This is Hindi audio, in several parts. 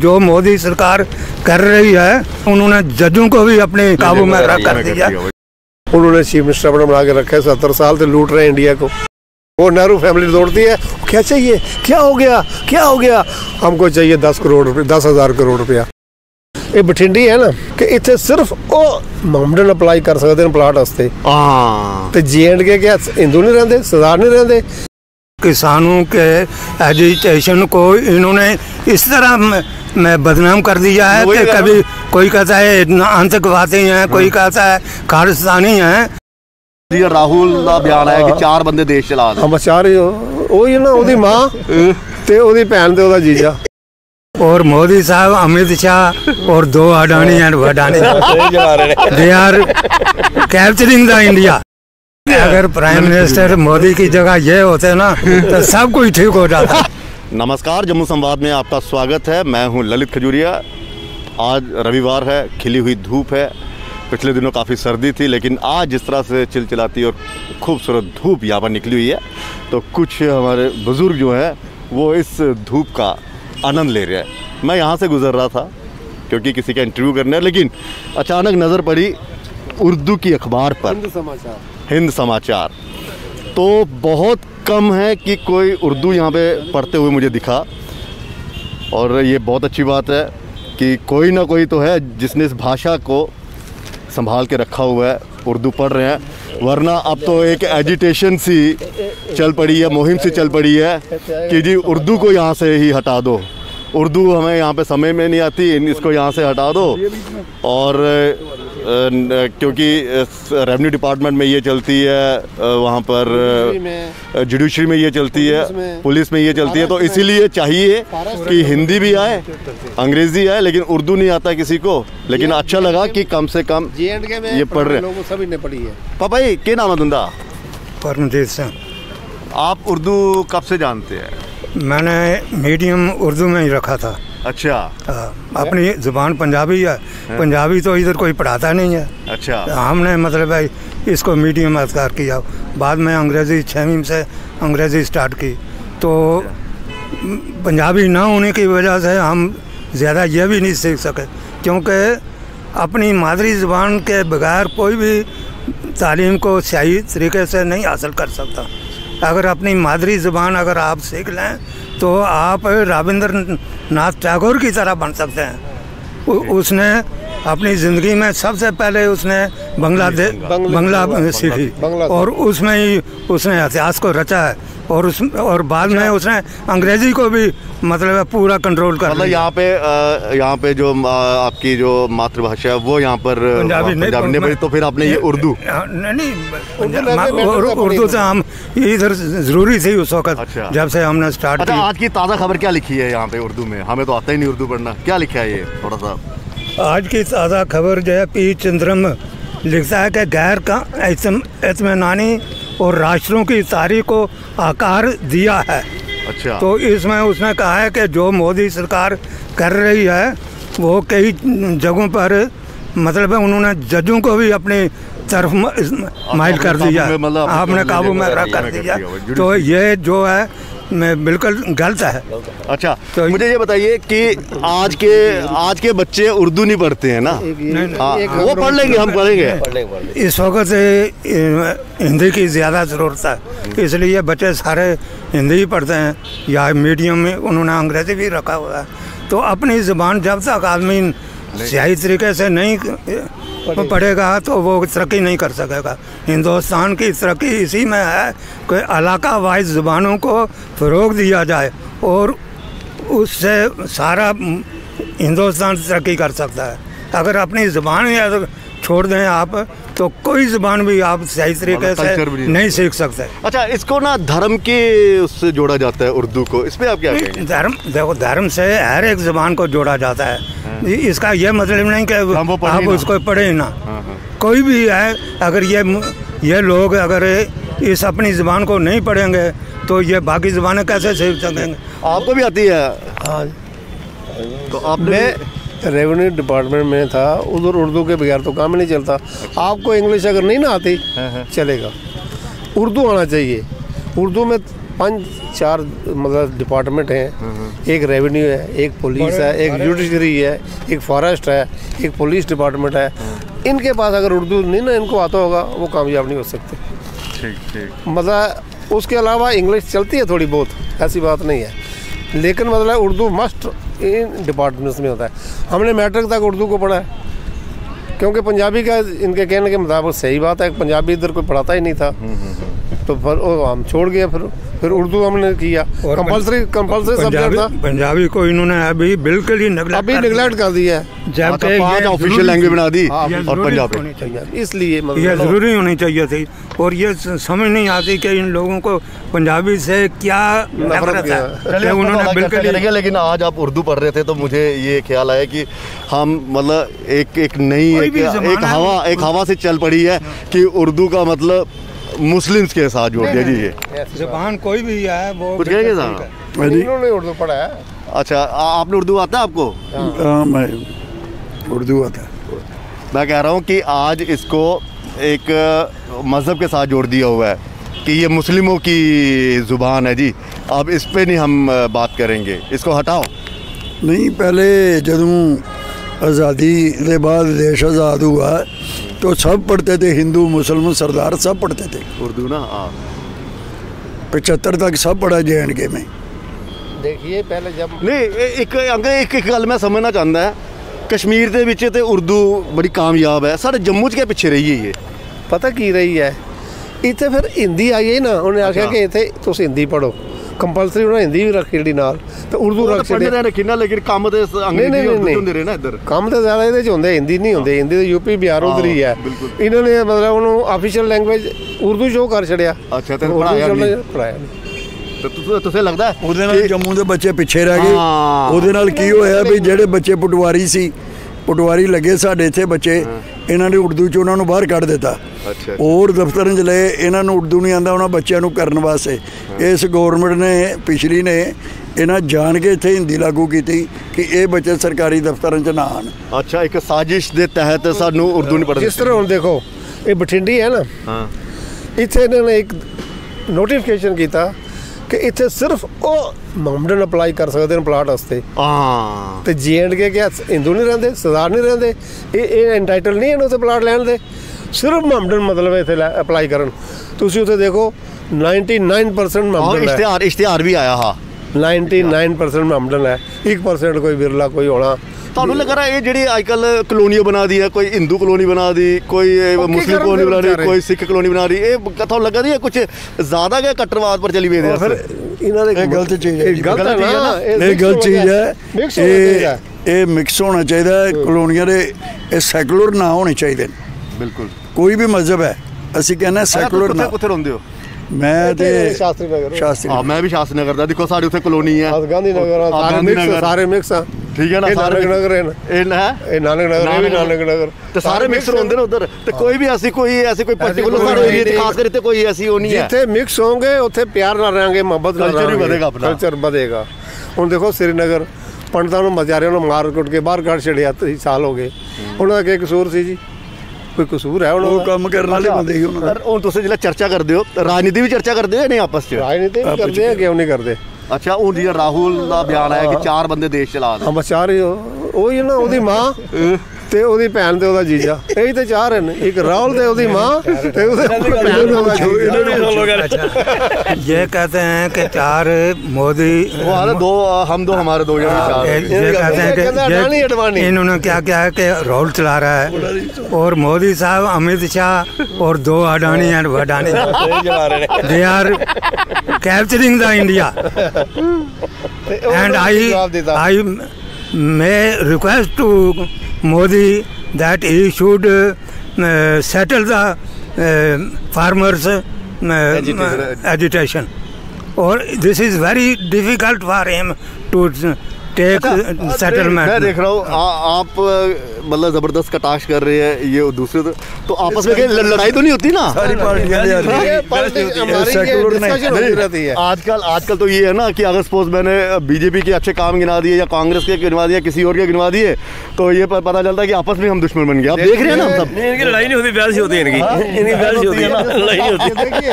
जो मोदी सरकार कर रही है, उन्होंने जजों को भी अपने काबू में कर दिया। उन्होंने चीफ मिनिस्टर अपना बना के रखा है, 70 साल से लूट रहे हैं इंडिया को। वो नेहरू फैमिली दौड़ती है, क्या चाहिए, क्या हो गया, क्या हो गया, हमको चाहिए 10 करोड़ रुपये, 10,000 करोड़ रुपया। ये बठिंडी है ना कि इतने सिर्फ वो मामडन अप्लाई कर सकते हैं प्लाट वास्ते। तो J&K क्या हिंदू नहीं रहते, सरदार नहीं रहते। किसानों के एजुकेशन को इन्होंने इस तरह में बदनाम कर दिया है कि कभी कोई कहता है आतंकवादी हैं, कोई कहता है खालिस्तानी हैं। राहुल का बयान है कि 4 बंदे देश चला रहे। हम 4 वही ना, ओदी मां ते ओदी भैन ते ओदा जीजा। और मोदी साहब, अमित शाह और 2 Adani and Vadani, they are capturing the India. अगर प्राइम मिनिस्टर मोदी की जगह ये होते ना तो सब कुछ ठीक हो जाता। नमस्कार, जम्मू संवाद में आपका स्वागत है। मैं हूं ललित खजूरिया। आज रविवार है, खिली हुई धूप है। पिछले दिनों काफ़ी सर्दी थी, लेकिन आज जिस तरह से चिलचिलाती और खूबसूरत धूप यहाँ पर निकली हुई है, तो कुछ हमारे बुज़ुर्ग जो हैं वो इस धूप का आनंद ले रहे हैं। मैं यहाँ से गुज़र रहा था क्योंकि किसी का इंटरव्यू करना है, लेकिन अचानक नज़र पड़ी उर्दू की अखबार पर, हिंद समाचार। तो बहुत कम है कि कोई उर्दू यहाँ पे पढ़ते हुए मुझे दिखा, और ये बहुत अच्छी बात है कि कोई ना कोई तो है जिसने इस भाषा को संभाल के रखा हुआ है, उर्दू पढ़ रहे हैं। वरना अब तो एक एजिटेशन सी चल पड़ी है, मुहिम सी चल पड़ी है कि जी उर्दू को यहाँ से ही हटा दो, उर्दू हमें यहाँ पे समय में नहीं आती, इसको यहाँ से हटा दो। और क्योंकि रेवेन्यू डिपार्टमेंट में ये चलती है, वहाँ पर जुडिशरी में ये चलती है, पुलिस में ये चलती है, तो इसीलिए चाहिए कि हिंदी भी आए, अंग्रेज़ी आए, लेकिन उर्दू नहीं आता किसी को। लेकिन अच्छा लगा कि कम से कम ये पढ़ रहे हैं। सभी ने पढ़ी है। पापा जी, क्या नाम है तुंदा? परमजीत सिंह। आप उर्दू कब से जानते हैं? मैंने मीडियम उर्दू में ही रखा था। अच्छा। अपनी ज़ुबान पंजाबी है, पंजाबी तो इधर कोई पढ़ाता नहीं है। अच्छा। हमने मतलब भाई इसको मीडियम अख्तियार किया। बाद में अंग्रेज़ी 6वीं से अंग्रेज़ी स्टार्ट की, तो पंजाबी ना होने की वजह से हम ज़्यादा ये भी नहीं सीख सके, क्योंकि अपनी मादरी ज़ुबान के बगैर कोई भी तालीम को सही तरीके से नहीं हासिल कर सकता। अगर अपनी मादरी ज़ुबान अगर आप सीख लें तो आप रविंद्रनाथ टैगोर की तरह बन सकते हैं। उसने अपनी ज़िंदगी में सबसे पहले उसने बंगला सीखी, और उसमें ही उसने इतिहास को रचा है, और बाद में उसने अंग्रेज़ी को भी मतलब पूरा कंट्रोल कर लिया। मतलब यहाँ पे जो आपकी जो मातृभाषा है वो यहाँ पर पंजाबी नहीं, तो फिर आपने ये उर्दू उर्दू से हम इधर ज़रूरी थी उस वक्त। अच्छा। जब से हमने स्टार्ट किया। आज की ताज़ा खबर क्या लिखी है यहाँ पे उर्दू में? हमें तो आता ही नहीं उर्दू पढ़ना। क्या लिखा है ये थोड़ा सा? आज की ताज़ा खबर जो है, पी चंद्रम लिखता है कि गैर का इत्मीनानी और राष्ट्रों की तारीख को आकार दिया है। अच्छा। तो इसमें उसने कहा है कि जो मोदी सरकार कर रही है वो कई जगहों पर मतलब उन्होंने जजों को भी अपनी तरफ माइल कर दिया, आपने काबू में कर दिया। तो ये जो है मैं बिल्कुल गलत है। अच्छा, तो मुझे ये बताइए कि आज के बच्चे उर्दू नहीं पढ़ते हैं ना? वो पढ़ लेंगे, हम पढ़ेंगे। इस वक्त हिंदी की ज़्यादा ज़रूरत है, इसलिए बच्चे सारे हिंदी ही पढ़ते हैं, या मीडियम में उन्होंने अंग्रेज़ी भी रखा हुआ है। तो अपनी ज़ुबान जब तक आदमी सही तरीके से नहीं पढ़ेगा तो वो तरक्की नहीं कर सकेगा। हिंदुस्तान की तरक्की इसी में है कि इलाका वाइज ज़ुबानों को फ़रोग़ दिया जाए, और उससे सारा हिंदुस्तान तरक्की कर सकता है। अगर अपनी ज़ुबान छोड़ दें आप, तो कोई ज़ुबान भी आप सही तरीके से नहीं सीख सकते। अच्छा, इसको ना धर्म के उससे जोड़ा जाता है उर्दू को, इसमें आप क्या कहेंगे? धर्म, देखो, धर्म से हर एक ज़ुबान को जोड़ा जाता है। इसका यह मतलब नहीं कि आप उसको पढ़े ना। कोई भी है, अगर ये लोग अगर इस अपनी ज़ुबान को नहीं पढ़ेंगे तो ये बाकी ज़ुबानें कैसे सीख सकेंगे? आपको भी आती है? हाँ। तो आपने रेवेन्यू डिपार्टमेंट में था, उधर उर्दू के बगैर तो काम नहीं चलता। आपको इंग्लिश अगर नहीं ना आती चलेगा, उर्दू आना चाहिए। उर्दू में 5-4 मतलब डिपार्टमेंट हैं, एक रेवेन्यू है, एक पुलिस है, एक जुडिशरी है, एक फॉरेस्ट है, एक पुलिस डिपार्टमेंट है। इनके पास अगर उर्दू नहीं ना इनको आता होगा वो कामयाब नहीं हो सकते। ठीक ठीक। मतलब उसके अलावा इंग्लिश चलती है थोड़ी बहुत, ऐसी बात नहीं है, लेकिन मतलब उर्दू मस्ट इन डिपार्टमेंट्स में होता है। हमने मैट्रिक तक उर्दू को पढ़ा है, क्योंकि पंजाबी का इनके कहने के मुताबिक सही बात है, पंजाबी इधर कोई पढ़ाता ही नहीं था, तो फिर हम छोड़ गए। फिर उर्दू हमने किया, कंपल्सरी सब्जेक्ट था। पंजाबी को इन्होंने अभी बिल्कुल ही निगलेक्ट कर दिया है, जबकि ऑफिशियल लैंग्वेज बना दी और पंजाबी। इसलिए ये जरूरी होनी चाहिए थी, और ये समझ नहीं आती कि इन लोगों को पंजाबी से क्या नफरत है। उन्होंने बिल्कुल, लेकिन आज आप उर्दू पढ़ रहे थे तो मुझे ये ख्याल आया कि हम मतलब एक नई एक हवा से चल पड़ी है कि उर्दू का मतलब मुस्लिम्स के साथ जोड़ दिया। जी ये ज़बान कोई भी है वो कुछ कहेंगे साहब? इन्होंने उर्दू पढ़ा है। अच्छा, आपने उर्दू आता है आपको? मैं उर्दू आता है। मैं कह रहा हूँ कि आज इसको एक मज़हब के साथ जोड़ दिया हुआ है कि ये मुस्लिमों की ज़ुबान है जी। अब इस पे नहीं हम बात करेंगे, इसको हटाओ। नहीं, पहले जदों आज़ादी के बाद देश आज़ाद हुआ तो सब पढ़ते थे, हिंदू मुसलमान सरदार सब पढ़ते थे उर्दू ना। 75 तक सब पढ़ा JNK में। देखिए पहले जब नहीं एक गल मैं समझना चाहता है, कश्मीर के विच ते उर्दू बड़ी कामयाब है, साढ़े जम्मू च क्या पिछे रही है ये? पता की रही है, इतने फिर हिंदी आई है ना, उन्हें आख्या कि इतने तुम हिंदी पढ़ो, कंपलसरी उन्हें हिंदी भी रखी दी नाल ते उर्दू रख छड़ी रखी ना, लेकिन काम ते अंग्रेजी होंदे रहे ना इधर, काम ते ज़्यादा इहदे च होंदे, हिंदी नहीं होंदे। हिंदी तो यूपी बिहार उधर ही है। इन्होंने मतलब उन्होंने ऑफिशियल लैंग्वेज उर्दू शो कर छड़िया। अच्छा, तो पढ़ाया नहीं। तुसें लगदा है ਉਹਦੇ ਨਾਲ ਜੰਮੂ ਦੇ ਬੱਚੇ ਪਿੱਛੇ ਰਹਿ ਗਏ। ਉਹਦੇ ਨਾਲ ਕੀ ਹੋਇਆ ਵੀ ਜਿਹੜੇ ਬੱਚੇ ਪਟਵਾਰੀ ਸੀ, ਪਟਵਾਰੀ ਲੱਗੇ ਸਾਡੇ ਇੱਥੇ ਬੱਚੇ, ਇਹਨਾਂ ਨੇ ਉਰਦੂ ਚ ਉਹਨਾਂ ਨੂੰ ਬਾਹਰ ਕੱਢ ਦਿੱਤਾ। ਹੋਰ ਦਫ਼ਤਰਾਂ 'ਚ ਲਏ, ਇਹਨਾਂ ਨੂੰ ਉਰਦੂ ਨਹੀਂ ਆਉਂਦਾ ਉਹਨਾਂ ਬੱਚਿਆਂ ਨੂੰ ਕਰਨ ਵਾਸਤੇ। ਇਸ ਗੌਰਮੈਂਟ ਨੇ ਪਿਛਲੀ ਨੇ ਇਹਨਾਂ ਜਾਣ ਕੇ ਇੱਥੇ ਹਿੰਦੀ ਲਾਗੂ ਕੀਤੀ ਕਿ ਇਹ ਬੱਚੇ ਸਰਕਾਰੀ ਦਫ਼ਤਰਾਂ 'ਚ ਨਾ ਆਉਣ। ਅੱਛਾ, ਇੱਕ ਸਾਜ਼ਿਸ਼ ਦੇ ਤਹਿਤ ਸਾਨੂੰ ਉਰਦੂ ਨਹੀਂ ਪੜ੍ਹਦੇ। ਜਿਸ ਤਰ੍ਹਾਂ ਹੁਣ ਦੇਖੋ ਇਹ ਬਠਿੰਡੀ ਹੈ ਨਾ, ਇੱਥੇ ਇਹਨਾਂ ਨੇ ਇੱਕ ਨੋਟੀਫਿਕੇਸ਼ਨ ਕੀਤਾ कि इतने सिर्फ वो मामडन अप्लाई कर सकते हैं प्लाट वास्ते। तो JNK क्या हिंदू नहीं रहते, सरदार नहीं रहते, ये एंटाइटल नहीं है उत्थे प्लाट लैन दे, सिर्फ मामडन मतलब इतने अप्लाई करन। तुसी उत्थे देखो 99% मामडन है। इश्तिहार भी आया। हाँ, 99% मामडन है, 1% कोई बिरला कोई होना। ਤੁਹਾਨੂੰ ਲੱਗ ਰਿਹਾ ਇਹ ਜਿਹੜੀ ਅੱਜਕੱਲ ਕਲੋਨੀਆਂ ਬਣਾ ਦੀ ਹੈ, ਕੋਈ ਹਿੰਦੂ ਕਲੋਨੀ ਬਣਾ ਦੀ, ਕੋਈ ਮੁਸਲਿਮ ਕਲੋਨੀ ਬਣਾ ਦੀ, ਕੋਈ ਸਿੱਖ ਕਲੋਨੀ ਬਣਾ ਦੀ, ਇਹ ਤੁਹਾਨੂੰ ਲੱਗਾ ਦੀ ਕੁਝ ਜ਼ਿਆਦਾ ਗਿਆ ਕੱਟਰਵਾਦ ਪਰ ਚਲੀ ਵੇਦੇ? ਫਿਰ ਇਹਨਾਂ ਦੇ ਗਲਤ ਚੀਜ਼ ਹੈ, ਗਲਤ ਹੈ ਨਾ, ਇਹ ਗਲਤ ਚੀਜ਼ ਹੈ। ਇਹ ਮਿਕਸ ਹੋਣਾ ਚਾਹੀਦਾ ਹੈ ਕਲੋਨੀਆਂ ਦੇ, ਇਹ ਸੈਕੂਲਰ ਨਾ ਹੋਣੇ ਚਾਹੀਦੇ। ਬਿਲਕੁਲ, ਕੋਈ ਵੀ ਮਜ਼ਹਬ ਹੈ, ਅਸੀਂ ਕਹਿੰਦੇ ਸੈਕੂਲਰ ਨਾ। ਕਿੱਥੇ ਰਹਿੰਦੇ ਹੋ? ਮੈਂ ਤੇ ਸ਼ਾਸਤਰੀ ਨਗਰ। ਹਾਂ, ਮੈਂ ਵੀ ਸ਼ਾਸਤਰੀ ਨਗਰ ਦਾ। ਦੇਖੋ ਸਾਡੇ ਉੱਥੇ ਕਲੋਨੀ ਹੈ, ਗਾਂਧੀ ਨਗਰ, ਸਾਰੇ ਮਿਕਸ ਆ। ठीक है ना, सारे नगर है, नानक नगर, तो सारे मिक्स होंगे ना उधर। तो कोई भी ऐसी कोई पर्टिकुलर सारे एरिया खास करके कोई ऐसी वो नहीं है। जिथे मिक्स होंगे उथे प्यार ना रहेंगे, मोहब्बत ना रहेगा, कल्चर बढ़ेगा। हुण देखो श्रीनगर पंडितां नूं मजारियां नूं मार कुट के बाहर कढ़ छड़िया, 30 साल हो गए। उन्हां दा की कसूर सी जी? कोई कसूर है? वो काम करने वाले बंदे ही उन्हां दा। हुण तुसीं जिहड़ा चर्चा करदे हो, राजनीति भी चर्चा करदे हो नहीं आपस च? राजनीति भी करदे हैं, क्यों नहीं करदे? अच्छा, हूँ जी राहुल का बयान आया कि 4 बंदे देश चला दे। हाँ, बस 4 ही वही है ना, ਉਹਦੀ ਮਾਂ ਤੇ ਉਹਦੀ ਭੈਣ ਤੇ ਉਹਦਾ ਜੀਜਾ, ਇਹੀ ਤੇ 4 ਹਨ। ਇੱਕ ਰਾहुल ਤੇ ਉਹਦੀ ਮਾਂ ਤੇ ਉਹਦੇ ਭੈਣ ਤੇ ਉਹਦਾ ਜੀਜਾ। ये कहते हैं कि 4 मोदी, वो हाल 2 हम 2 हमारे 2 ये कहते हैं कि इन्होंने क्या क्या है कि राहुल चला रहा है और मोदी साहब, अमित शाह और 2 Adani and Vadani, they are capturing the India. And I may request to Modi that he should settle the farmers agitation, or this is very difficult for him to take settlement. मैं देख रहा हूँ आप मतलब जबरदस्त कटाक्ष कर रहे हैं ये दूसरे, तो आपस में लड़ाई तो नहीं होती ना? सारी आजकल तो ये है ना कि अगर सपोज मैंने बीजेपी के अच्छे काम गिना दिए या कांग्रेस के गिनवा दिए, किसी और के गिनवा दिए, तो ये पता चलता है कि आपस में हम दुश्मन बन गए। आप देख रहे हैं ना हम सब। इनकी लड़ाई नहीं होती, बहस होती है इनकी बहस होती है, लड़ाई नहीं होती। देखिए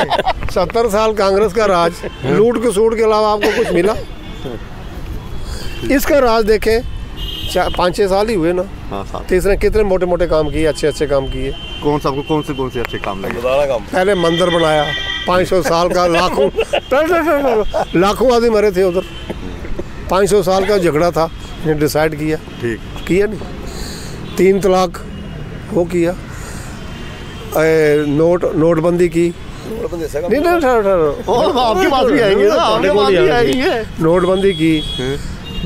70 साल कांग्रेस का राज, लूट के सूट के अलावा आपको कुछ मिला? इसका राज देखें 5-6 साल ही हुए ना। हाँ, तो इसने कितने मोटे मोटे काम किए, अच्छे काम किए। कौन से अच्छे काम लगे? पहले मंदिर बनाया 500 साल का, लाखों आदमी मरे थे उधर। 500 साल का झगड़ा था, इन्हें डिसाइड किया, ठीक किया नहीं। 3 तलाक वो किया, नोटबंदी की। नहीं आपके पास भी आएंगे ना, आपके पास भी आएंगे। नोटबंदी की,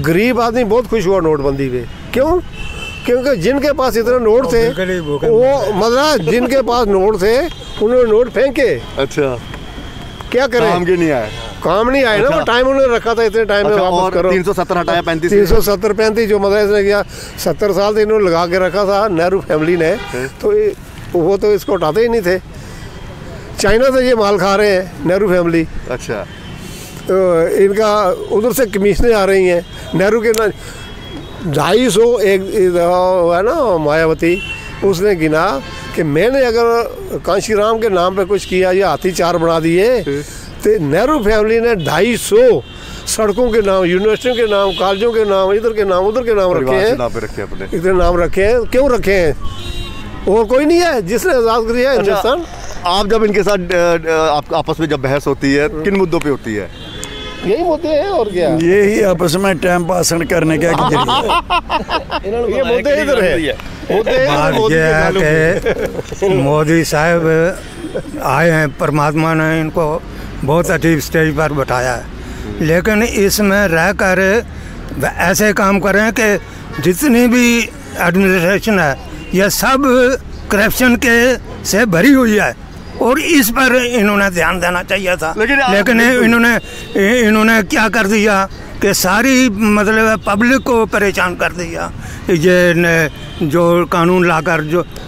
गरीब आदमी बहुत खुश हुआ नोटबंदी पे। क्यों? क्योंकि जिनके पास इतने नोट थे, वो मतलब जिनके पास नोट थे उन्होंने नोट फेंके। अच्छा, क्या करें? काम के नहीं आए, काम नहीं आए ना। वो टाइम उन्होंने रखा था, इतने टाइम में वापस करो। 370 हटाया 35, 370-35 जो मतलब इसने किया। 70 साल से इन्होंने लगा के रखा था नेहरू फैमिली ने, तो वो तो इसको हटाते ही नहीं थे। चाइना से ये माल खा रहे हैं नेहरू फैमिली। अच्छा, इनका उधर से कमीशनें आ रही हैं नेहरू के ना। 250 एक है ना मायावती, उसने गिना कि मैंने अगर कांशीराम के नाम पे कुछ किया या हाथी 4 बना दिए, तो नेहरू फैमिली ने 250 सड़कों के नाम, यूनिवर्सिटियों के नाम, कॉलेजों के नाम, इधर के नाम उधर के नाम रखे हैं। इतने नाम रखे हैं, क्यों रखे हैं? और कोई नहीं है जिसने आज़ाद किया है हिंदुस्तान। आप जब इनके साथ आपस में जब बहस होती है, किन मुद्दों पे होती है? यही मुद्दे हैं, और क्या? यही आपस में टाइम पास करने का ये मुद्दे इधर है। बात यह है कि मोदी साहब आए हैं, परमात्मा ने इनको बहुत अच्छी स्टेज पर बैठाया है, लेकिन इसमें रह कर ऐसे काम करें कि जितनी भी एडमिनिस्ट्रेशन है यह सब करप्शन के से भरी हुई है, और इस पर इन्होंने ध्यान देना चाहिए था। लेकिन इन्होंने क्या कर दिया कि सारी मतलब पब्लिक को परेशान कर दिया। ये जो कानून लाकर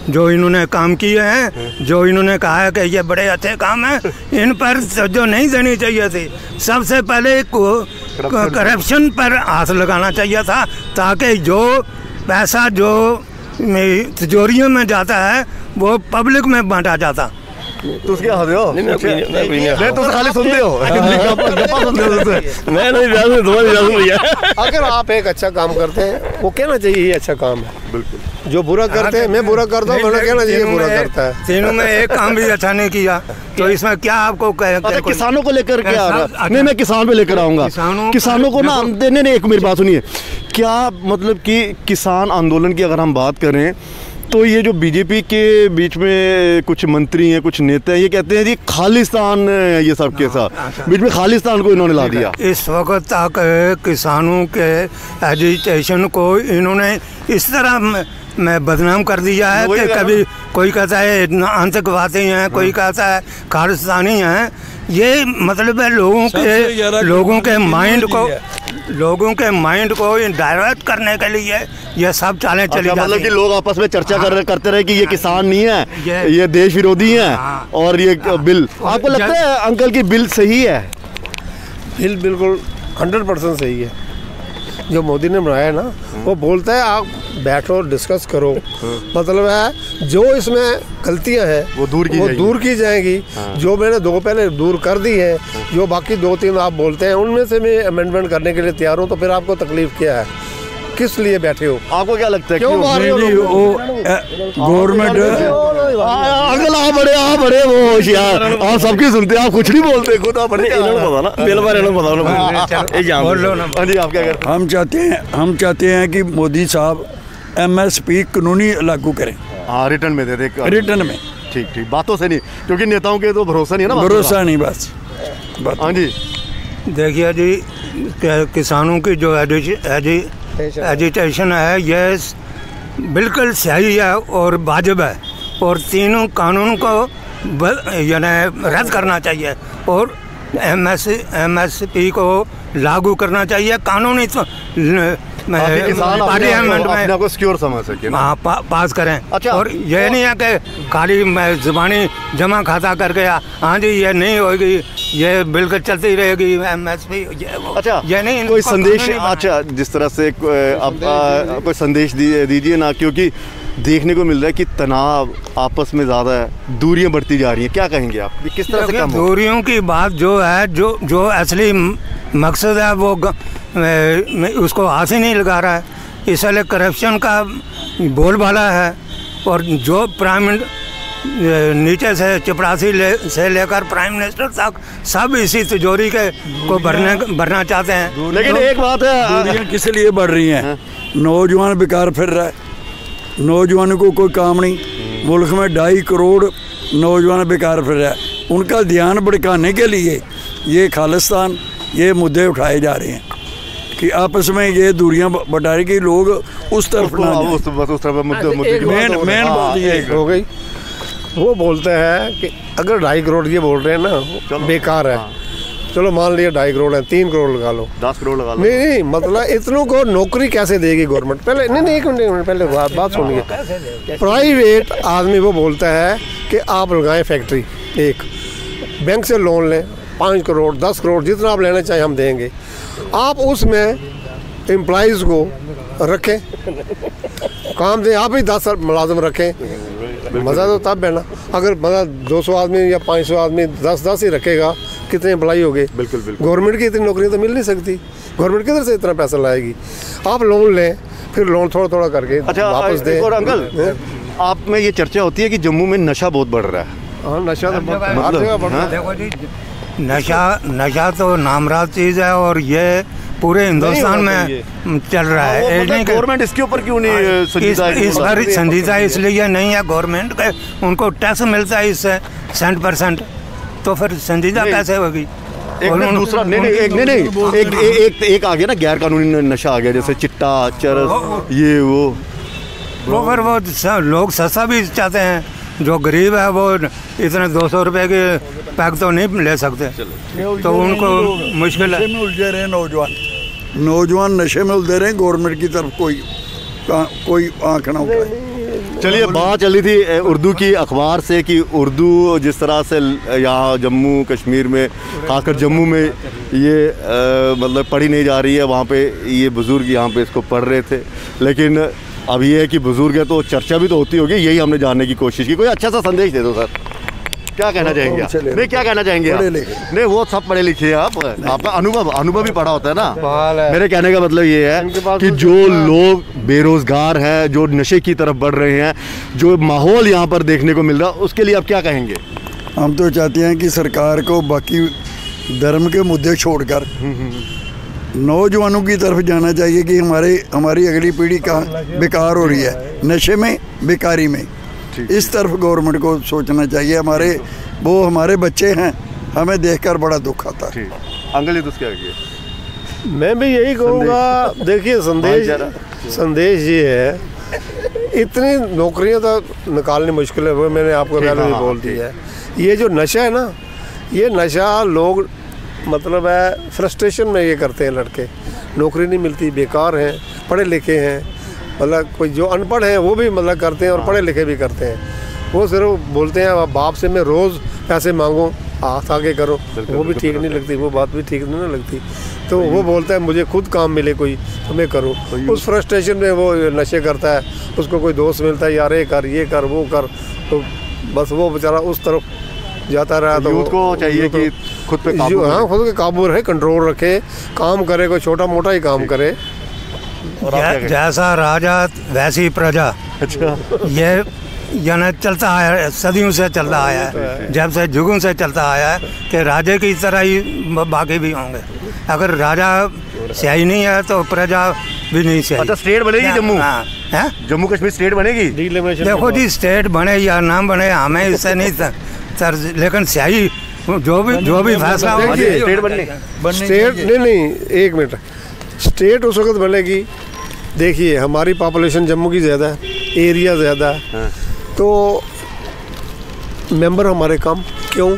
जो इन्होंने काम किए हैं, जो इन्होंने कहा है कि ये बड़े अच्छे काम हैं, इन पर जो नहीं देनी चाहिए थी। सबसे पहले करप्शन पर हाथ लगाना चाहिए था, ताकि जो पैसा जो तिजोरियों में जाता है वो पब्लिक में बांटा जाता। तो उसके हाथ हो? मैं तो खाली सुनते हो। मैं नहीं। अगर आप एक अच्छा काम करते हैं, वो कहना चाहिए ये अच्छा काम है। बिल्कुल। जो बुरा करते हैं, मैं बुरा करता हूँ, मैंने कहना चाहिए बुरा करता है। तीनों में एक काम भी अच्छा नहीं किया, तो इसमें क्या आपको किसानों को लेकर क्या? नहीं, मैं किसान पे लेकर आऊंगा। किसानों को ना नहीं, एक मेरी बात सुनिए। क्या मतलब कि किसान आंदोलन की अगर हम बात करें, तो ये जो बीजेपी के बीच में कुछ मंत्री हैं, कुछ नेता हैं, ये कहते हैं जी खालिस्तान, ये सब के साथ बीच में खालिस्तान को इन्होंने ला दिया। इस वक्त तक किसानों के एजुटेशन को इन्होंने इस तरह में बदनाम कर दिया है कि कभी कोई कहता है आतंकवादी हैं, कोई कहता है खालिस्तानी हैं। ये मतलब है लोगों के माइंड को डाइवर्ट करने के लिए ये सब चालें चली जाती हैं। मतलब कि लोग आपस में चर्चा करते रहे कि ये किसान नहीं है, ये देश विरोधी हैं, और ये बिल। आपको लगता है अंकल की बिल सही है? बिल बिल्कुल 100% सही है। जो मोदी ने बनाया है ना, वो बोलता है आप बैठो, डिस्कस करो। मतलब है जो इसमें गलतियां हैं वो दूर की जाएंगी। जो मैंने 2 पहले दूर कर दी है, जो बाकी 2-3 आप बोलते हैं उनमें से मैं अमेंडमेंट करने के लिए तैयार हूँ। तो फिर आपको तकलीफ क्या है? किस लिए बैठे हो? आपको क्या लगता है क्यों मार रहे हो? गवर्नमेंट अंकल आप बड़े वो होशियार, आप सबकी सुनते हैं, आप कुछ नहीं बोलते, खुद आप बड़े। हम चाहते हैं कि मोदी साहब MSP कानूनी लागू करें। हाँ, रिटर्न में दे दे, रिटर्न में। ठीक, बातों से नहीं, क्योंकि नेताओं के तो भरोसा नहीं है ना। भरोसा नहीं बस। हाँ जी, देखिए जी, किसानों की जो एजुटेशन है ये बिल्कुल सही है और वाजिब है, और तीनों कानून को यानी रद्द करना चाहिए, और MSP को लागू करना चाहिए कानूनी पार्लियामेंट में अपने को सिक्योर समझ सके ना। हाँ, पास करें। अच्छा। और ये नहीं है कि खाली ज़ुबानी जमा खाता करके हाँ जी ये नहीं होगी, ये बिल्कुल चलती रहेगी MSP। अच्छा, ये नहीं, कोई संदेश, अच्छा जिस तरह से आप कोई संदेश दीजिए ना, क्योंकि देखने को मिल रहा है कि तनाव आपस में ज़्यादा है, दूरियां बढ़ती जा रही हैं, क्या कहेंगे आप, किस तरह से कम हो? दूरियों की बात जो है, जो असली मकसद है वो उसको हाथ ही नहीं लगा रहा है, इसलिए करप्शन का बोलबाला है। और जो प्राइम नीचे से चपरासी से लेकर प्राइम मिनिस्टर तक सब इसी तिजोरी के को भरना चाहते हैं। लेकिन एक बात है, दूरियां किस लिए बढ़ रही हैं? नौजवान बेकार फिर रहा है, नौजवानों को कोई काम नहीं, मुल्क में 2.5 करोड़ नौजवान बेकार फिर रहा है। उनका ध्यान भड़काने के लिए ये खालिस्तान ये मुद्दे उठाए जा रहे हैं कि आपस में ये दूरियां बढ़ा रही कि लोग उस तरफ ना मेन बात ये हो गई। वो बोलते हैं कि अगर 2.5 करोड़ ये बोल रहे हैं ना बेकार है, चलो मान लिया 2.5 करोड़ है, 3 करोड़ लगा लो, 10 करोड़ लगा लो। नहीं मतलब इतनों को नौकरी कैसे देगी गवर्नमेंट? पहले नहीं एक मिनट पहले बात सुनिए। प्राइवेट आदमी वो बोलता है कि आप लगाएं फैक्ट्री, एक बैंक से लोन लें 5 करोड़ 10 करोड़ जितना आप लेना चाहें हम देंगे, आप उसमें एम्प्लॉइज़ को रखें, काम दें, आप ही 10 मुलाजिम रखें, मज़ा तो तब है ना। अगर मतलब 200 आदमी या 500 आदमी 10 ही रखेगा, कितने एम्प्लॉई हो गए? बिल्कुल। गवर्नमेंट की इतनी नौकरियां तो मिल नहीं सकती, गवर्नमेंट किधर से इतना पैसा लाएगी? आप लोन लें, फिर लोन थोड़ा करके वापस दें। और अंकल, आप में ये चर्चा होती है कि जम्मू में नशा बहुत बढ़ रहा है। हाँ, नशा तो देखो जी, नशा तो नामराद चीज़ है और ये पूरे हिंदुस्तान में चल रहा है। गवर्नमेंट इसके ऊपर क्यों नहीं संजीदा इसलिए नहीं है, गवर्नमेंट के उनको टैक्स मिलता है इससे 100%, तो फिर संजीदा कैसे होगी? दूसरा एक आ गया ना, गैर कानूनी नशा आ गया, जैसे चिट्टा, चरस, ये वो फिर वो लोग सस्ता भी चाहते हैं, जो गरीब है वो इतने 200 रुपए के पैक तो नहीं ले सकते, तो उनको मुश्किल है। उलझे रहे नौजवान नशे में उलझे रहे, गवर्नमेंट की तरफ कोई आंख ना उठाए। चलिए, बात चली थी उर्दू की अखबार से कि उर्दू जिस तरह से यहाँ जम्मू कश्मीर में, खासकर जम्मू में ये मतलब पढ़ी नहीं जा रही है, वहाँ पे ये बुज़ुर्ग यहाँ पे इसको पढ़ रहे थे, लेकिन अब ये है कि बुज़ुर्ग है तो चर्चा भी तो होती होगी, यही हमने जानने की कोशिश की। कोई अच्छा सा संदेश दे दो सर, क्या कहना चाहेंगे आप? नहीं, क्या कहना चाहेंगे आप? नहीं, वो सब पढ़े लिखे हैं आप, आपका अनुभव भी पढ़ा होता है ना। मेरे कहने का मतलब ये है कि जो लोग बेरोजगार हैं, जो नशे की तरफ बढ़ रहे हैं, जो माहौल यहाँ पर देखने को मिल रहा है, उसके लिए आप क्या कहेंगे? हम तो चाहते हैं कि सरकार को बाकी धर्म के मुद्दे छोड़कर नौजवानों की तरफ जाना चाहिए कि हमारी अगली पीढ़ी कहाँ बेकार हो रही है, नशे में, बेकारी में, इस तरफ गवर्नमेंट को सोचना चाहिए। हमारे बच्चे हैं, हमें देखकर बड़ा दुख आता है। अंकल, तो क्या है? मैं भी यही कहूँगा, देखिए संदेश ये है, इतनी नौकरियां तो निकालनी मुश्किल है, वो मैंने आपको पहले भी बोल दिया है। ये जो नशा है ना, ये नशा लोग मतलब है फ्रस्ट्रेशन में ये करते हैं लड़के, नौकरी नहीं मिलती, बेकार हैं, पढ़े लिखे हैं, मतलब कोई जो अनपढ़ हैं वो भी मतलब करते हैं और पढ़े लिखे भी करते हैं। वो सिर्फ बोलते हैं बाप से मैं रोज़ पैसे मांगूँ, हाथ आगे करो, वो भी ठीक नहीं लगती, वो बात भी ठीक नहीं लगती। तो वो बोलता है मुझे खुद काम मिले कोई तो मैं करूँ, उस फ्रस्ट्रेशन में वो नशे करता है, उसको कोई दोस्त मिलता है, यार ये कर वो कर, तो बस वो बेचारा उस तरफ जाता रहा। तो यूथ को चाहिए कि खुद पे काबू, हाँ, खुद के काबू रहे, कंट्रोल रखे, काम करे, कोई छोटा मोटा ही काम करे। जैसा राजा वैसी प्रजा। अच्छा, ये यानी चलता आया है, सदियों से चलता आया है, जब से जुगों से चलता आया है कि राजे की तरह ही बाकी भी होंगे। अगर राजा सही नहीं है तो प्रजा भी नहीं सही। अच्छा, स्टेट बनेगी जम्मू? हाँ, जम्मू कश्मीर स्टेट बनेगी? देखो जी, स्टेट बने या ना बने हमें इससे नहीं सर, लेकिन सही जो भी फैसला होगा स्टेट नहीं, एक मिनट, स्टेट उस वक्त बनेगी। देखिए, हमारी पॉपुलेशन जम्मू की ज़्यादा है, एरिया ज़्यादा है, तो मेंबर हमारे कम, क्यों?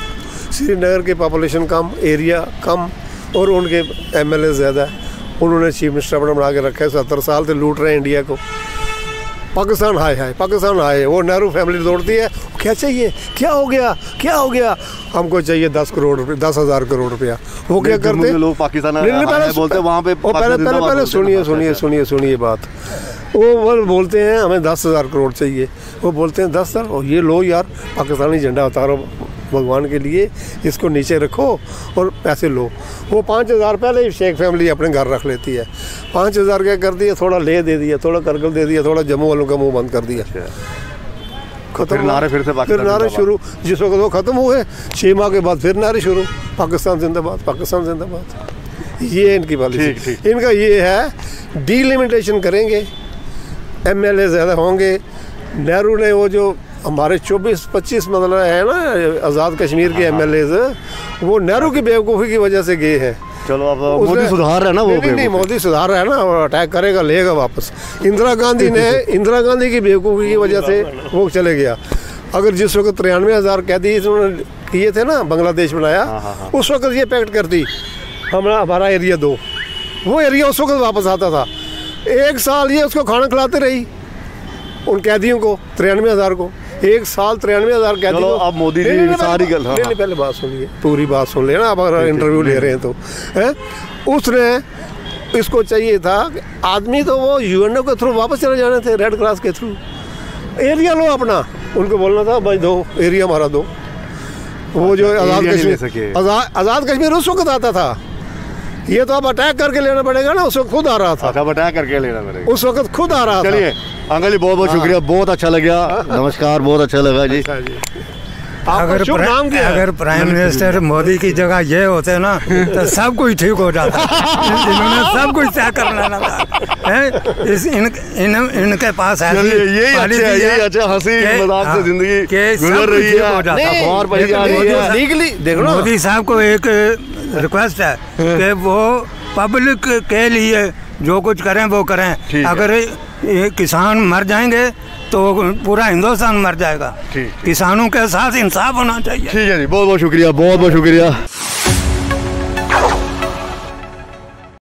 श्रीनगर की पॉपुलेशन कम, एरिया कम और उनके MLA ज़्यादा है। उन्होंने चीफ मिनिस्टर अपना बना के रखा है। 70 साल से लूट रहे हैं इंडिया को। पाकिस्तान हाय हाय, पाकिस्तान हाय। वो नेहरू फैमिली दौड़ती है, क्या चाहिए, क्या हो गया, क्या हो गया, हमको चाहिए 10 करोड़ रुपये, 10,000 करोड़ रुपया। वो क्या करते लोग पाकिस्तान बोलते वहाँ पे पहले सुनिए बात। वो बोलते हैं हमें 10,000 करोड़ चाहिए। वो बोलते हैं 10,000, ये लो यार, पाकिस्तानी झंडा उतारो भगवान के लिए, इसको नीचे रखो और पैसे लो। वो 5,000 पहले ही शेख फैमिली अपने घर रख लेती है। 5,000 क्या कर दिया, थोड़ा ले दे दिया, थोड़ा करगिल दे दिया, थोड़ा जम्मू वालों का मुंह बंद कर दिया। फिर नारे फिर नारे शुरू। जिस वक्त वो ख़त्म हुए 6 माह के बाद फिर नारे शुरू, पाकिस्तान जिंदाबाद, पाकिस्तान जिंदाबाद। ये इनकी पॉलिसी। इनका ये है डीलिमिटेशन करेंगे, MLA ज़्यादा होंगे। नेहरू ने वो जो हमारे 24-25 मतलब है ना आज़ाद कश्मीर के MLAs, वो नेहरू की बेवकूफ़ी की वजह से गए हैं। चलो अब मोदी सुधार है ना, वो नहीं मोदी सुधार है ना, अटैक करेगा, लेगा वापस। इंदिरा गांधी की बेवकूफ़ी की वजह से वो चले गया। अगर जिस वक्त 93,000 कैदी उन्होंने किए थे ना, बांग्लादेश बनाया, उस वक्त ये पैक्ट करती हमारा एरिया दो, वो एरिया उस वक्त वापस आता था। 1 साल ये उसको खाना खिलाते रही उन कैदियों को, 93,000 को। 1 साल 93,000 कैदी। अब मोदी जी सारी गल, नहीं पहले बात सुनिए, पूरी बात सुन लेना। अब अगर इंटरव्यू ले रहे हैं तो है, उसने इसको चाहिए था आदमी तो वो UNO के थ्रू वापस चले जाने थे, रेड क्रॉस के थ्रू। एरिया लो अपना, उनको बोलना था भाई दो एरिया हमारा दो। वो जो आज़ाद कश्मीर उस वक्त आता था, ये तो अब अटैक करके लेना पड़ेगा ना, उस वक्त खुद आ रहा था। अटैक करके लेना पड़ेगा, उस वक्त खुद आ रहा था। चलिए अंकल जी, बहुत बहुत शुक्रिया, बहुत अच्छा लगा। नमस्कार, बहुत अच्छा लगा जी। अगर प्राइम मिनिस्टर मोदी की जगह ये होते ना तो सब कुछ ठीक हो जाता। इन्होंने सब कुछ तय कर लेना था। इनके पास यही अच्छा हंसी मजाक से जिंदगी गुजर रही है। मोदी साहब को एक रिक्वेस्ट है कि वो पब्लिक के लिए जो कुछ करें वो करें। अगर ये किसान मर जाएंगे तो पूरा हिंदुस्तान मर जाएगा। किसानों के साथ इंसाफ होना चाहिए। ठीक है जी, बहुत बहुत शुक्रिया, बहुत बहुत शुक्रिया।